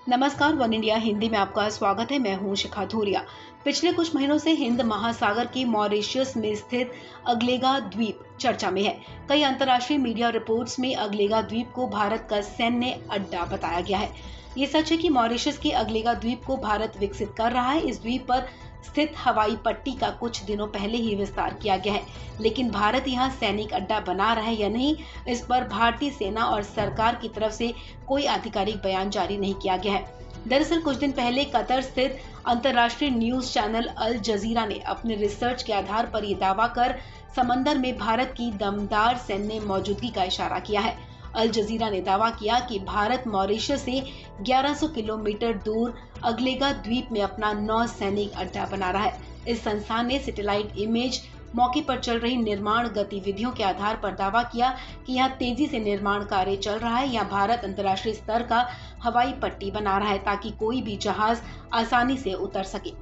नमस्कार, one India Hindi में आपका स्वागत है। मैं हूं शिखा धूरिया। पिछले कुछ महीनों से हिंद महासागर की मॉरिशस में स्थित अगलेगा द्वीप चर्चा में है। कई अंतर्राष्ट्रीय मीडिया रिपोर्ट्स में अगलेगा द्वीप को भारत का सैन्य अड्डा बताया गया है। ये सच है कि मॉरिशस के अगलेगा द्वीप को भारत विकसित कर रहा है। इस द्वीप पर स्थित हवाई पट्टी का कुछ दिनों पहले ही विस्तार किया गया है, लेकिन भारत यहाँ सैनिक अड्डा बना रहा है या नहीं, इस पर भारतीय सेना और सरकार की तरफ से कोई आधिकारिक बयान जारी नहीं किया गया है। दरअसल कुछ दिन पहले कतर स्थित अंतर्राष्ट्रीय न्यूज चैनल अल जजीरा ने अपने रिसर्च के आधार पर यह दावा कर समंदर में भारत की दमदार सैन्य मौजूदगी का इशारा किया है। अल जजीरा ने दावा किया कि भारत मॉरिशस से 1100 किलोमीटर दूर अगलेगा द्वीप में अपना नौ सैनिक अड्डा बना रहा है। इस संस्थान ने सैटेलाइट इमेज मौके पर चल रही निर्माण गतिविधियों के आधार पर दावा किया कि यहाँ तेजी से निर्माण कार्य चल रहा है। यहाँ भारत अंतर्राष्ट्रीय स्तर का हवाई पट्टी बना रहा है ताकि कोई भी जहाज आसानी से उतर सके।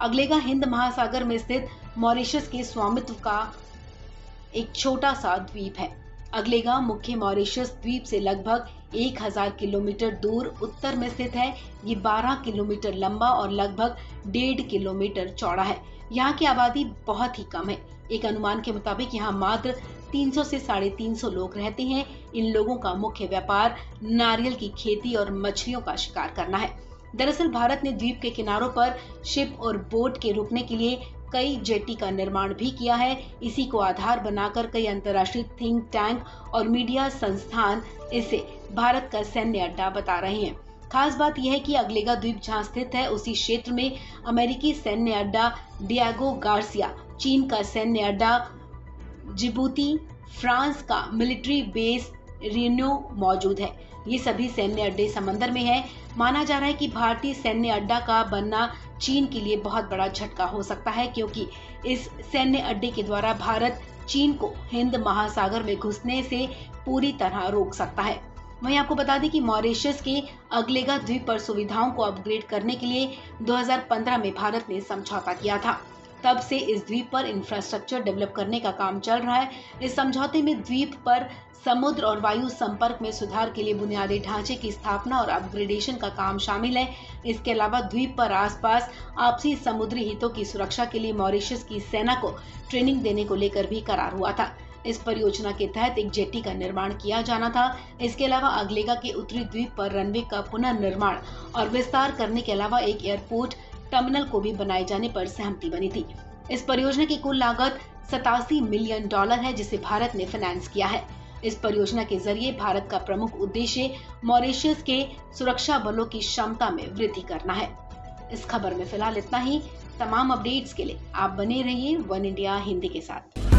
अगलेगा हिंद महासागर में स्थित मॉरिशस के स्वामित्व का एक छोटा सा द्वीप है। अगलेगा मुख्य मॉरिशस द्वीप से लगभग 1000 किलोमीटर दूर उत्तर में स्थित है। ये 12 किलोमीटर लंबा और लगभग 1.5 किलोमीटर चौड़ा है। यहाँ की आबादी बहुत ही कम है। एक अनुमान के मुताबिक यहाँ मात्र 300 से 350 लोग रहते हैं। इन लोगों का मुख्य व्यापार नारियल की खेती और मछलियों का शिकार करना है। दरअसल भारत ने द्वीप के किनारों पर शिप और बोट के रुकने के लिए कई जेटी का निर्माण भी किया है। इसी को आधार बनाकर कई अंतर्राष्ट्रीय थिंक टैंक और मीडिया संस्थान इसे भारत का सैन्य अड्डा बता रहे हैं। खास बात यह है कि अगलेगा द्वीप जहां स्थित है उसी क्षेत्र में अमेरिकी सैन्य अड्डा डिएगो गार्सिया, चीन का सैन्य अड्डा जिबूती, फ्रांस का मिलिट्री बेस रिनो मौजूद है। ये सभी सैन्य अड्डे समंदर में है। माना जा रहा है कि भारतीय सैन्य अड्डा का बनना चीन के लिए बहुत बड़ा झटका हो सकता है, क्योंकि इस सैन्य अड्डे के द्वारा भारत चीन को हिंद महासागर में घुसने से पूरी तरह रोक सकता है। वहीं आपको बता दें कि मॉरिशस के अगलेगा द्वीप पर सुविधाओं को अपग्रेड करने के लिए 2015 में भारत ने समझौता किया था। तब से इस द्वीप पर इंफ्रास्ट्रक्चर डेवलप करने का काम चल रहा है। इस समझौते में द्वीप पर समुद्र और वायु संपर्क में सुधार के लिए बुनियादी ढांचे की स्थापना और अपग्रेडेशन का काम शामिल है। इसके अलावा द्वीप पर आसपास आपसी समुद्री हितों की सुरक्षा के लिए मॉरिशस की सेना को ट्रेनिंग देने को लेकर भी करार हुआ था। इस परियोजना के तहत एक जेटी का निर्माण किया जाना था। इसके अलावा अगलेगा के उत्तरी द्वीप पर रनवे का पुनर्निर्माण और विस्तार करने के अलावा एक एयरपोर्ट टर्मिनल को भी बनाए जाने पर सहमति बनी थी। इस परियोजना की कुल लागत $87 मिलियन है, जिसे भारत ने फाइनेंस किया है। इस परियोजना के जरिए भारत का प्रमुख उद्देश्य मॉरिशस के सुरक्षा बलों की क्षमता में वृद्धि करना है। इस खबर में फिलहाल इतना ही। तमाम अपडेट्स के लिए आप बने रहिए वन इंडिया हिंदी के साथ।